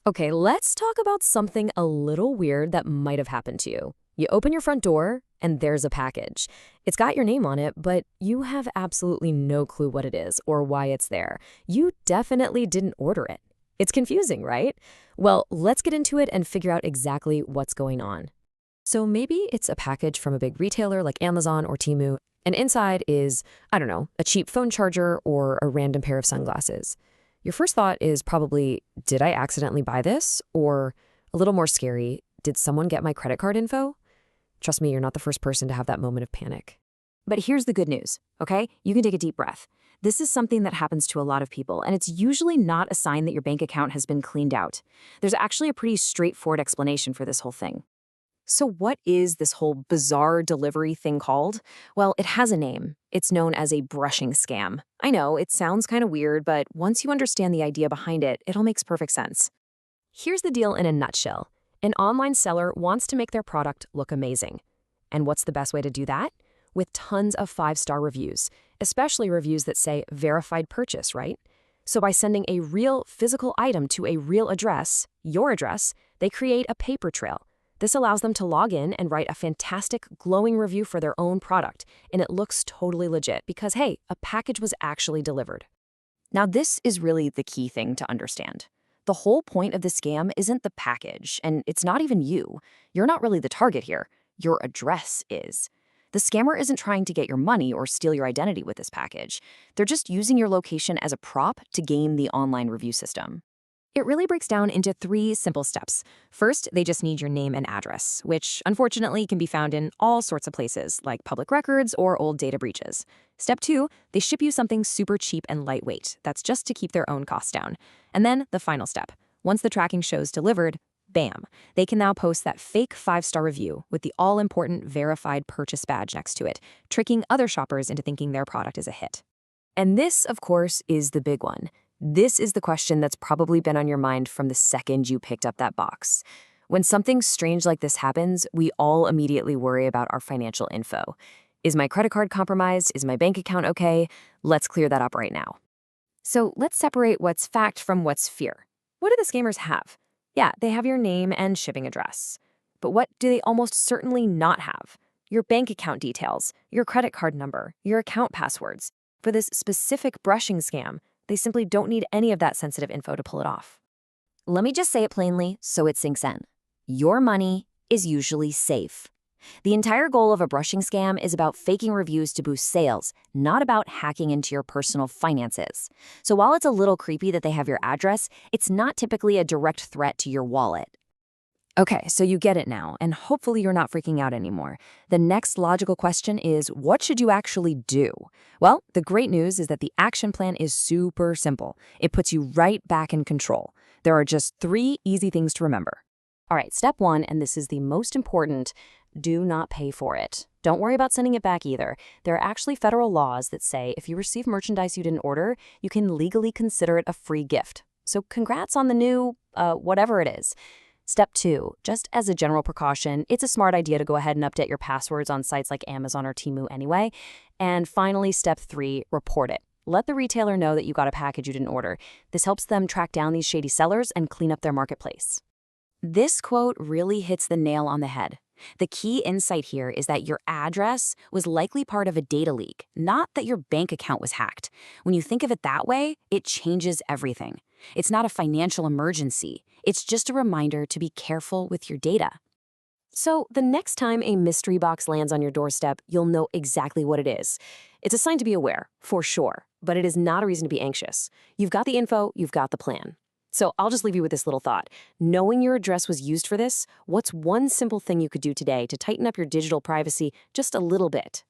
Okay, let's talk about something a little weird that might have happened to you. You open your front door, and there's a package. It's got your name on it, but you have absolutely no clue what it is or why it's there. You definitely didn't order it. It's confusing, right? Well, let's get into it and figure out exactly what's going on. So maybe it's a package from a big retailer like Amazon or Temu, and inside is, I don't know, a cheap phone charger or a random pair of sunglasses. Your first thought is probably, did I accidentally buy this? Or a little more scary, did someone get my credit card info? Trust me, you're not the first person to have that moment of panic. But here's the good news, okay? You can take a deep breath. This is something that happens to a lot of people, and it's usually not a sign that your bank account has been cleaned out. There's actually a pretty straightforward explanation for this whole thing. So what is this whole bizarre delivery thing called? Well, it has a name. It's known as a brushing scam. I know, it sounds kind of weird, but once you understand the idea behind it, it all makes perfect sense. Here's the deal in a nutshell. An online seller wants to make their product look amazing. And what's the best way to do that? With tons of 5-star reviews, especially reviews that say verified purchase, right? So by sending a real physical item to a real address, your address, they create a paper trail. This allows them to log in and write a fantastic, glowing review for their own product, and it looks totally legit because, hey, a package was actually delivered. Now, this is really the key thing to understand. The whole point of the scam isn't the package, and it's not even you. You're not really the target here. Your address is. The scammer isn't trying to get your money or steal your identity with this package. They're just using your location as a prop to game the online review system. It really breaks down into 3 simple steps. First, they just need your name and address, which unfortunately can be found in all sorts of places, like public records or old data breaches. Step 2, they ship you something super cheap and lightweight. That's just to keep their own costs down. And then the final step. Once the tracking shows delivered, bam, they can now post that fake 5-star review with the all-important verified purchase badge next to it, tricking other shoppers into thinking their product is a hit. And this, of course, is the big one. This is the question that's probably been on your mind from the second you picked up that box. When something strange like this happens, we all immediately worry about our financial info. Is my credit card compromised? Is my bank account okay? Let's clear that up right now. So let's separate what's fact from what's fear. What do the scammers have? Yeah, they have your name and shipping address. But what do they almost certainly not have? Your bank account details, your credit card number, your account passwords. For this specific brushing scam, they simply don't need any of that sensitive info to pull it off. Let me just say it plainly so it sinks in. Your money is usually safe. The entire goal of a brushing scam is about faking reviews to boost sales, not about hacking into your personal finances. So while it's a little creepy that they have your address, it's not typically a direct threat to your wallet. Okay, so you get it now, and hopefully you're not freaking out anymore. The next logical question is, what should you actually do? Well, the great news is that the action plan is super simple. It puts you right back in control. There are just 3 easy things to remember. All right, step 1, and this is the most important, do not pay for it. Don't worry about sending it back either. There are actually federal laws that say if you receive merchandise you didn't order, you can legally consider it a free gift. So congrats on the new, whatever it is. Step 2, just as a general precaution, it's a smart idea to go ahead and update your passwords on sites like Amazon or Temu anyway. And finally, step 3, report it. Let the retailer know that you got a package you didn't order. This helps them track down these shady sellers and clean up their marketplace. This quote really hits the nail on the head. The key insight here is that your address was likely part of a data leak, not that your bank account was hacked. When you think of it that way, it changes everything. It's not a financial emergency. It's just a reminder to be careful with your data. So the next time a mystery box lands on your doorstep, you'll know exactly what it is. It's a sign to be aware, for sure, but it is not a reason to be anxious. You've got the info, you've got the plan. So I'll just leave you with this little thought. Knowing your address was used for this, what's one simple thing you could do today to tighten up your digital privacy just a little bit?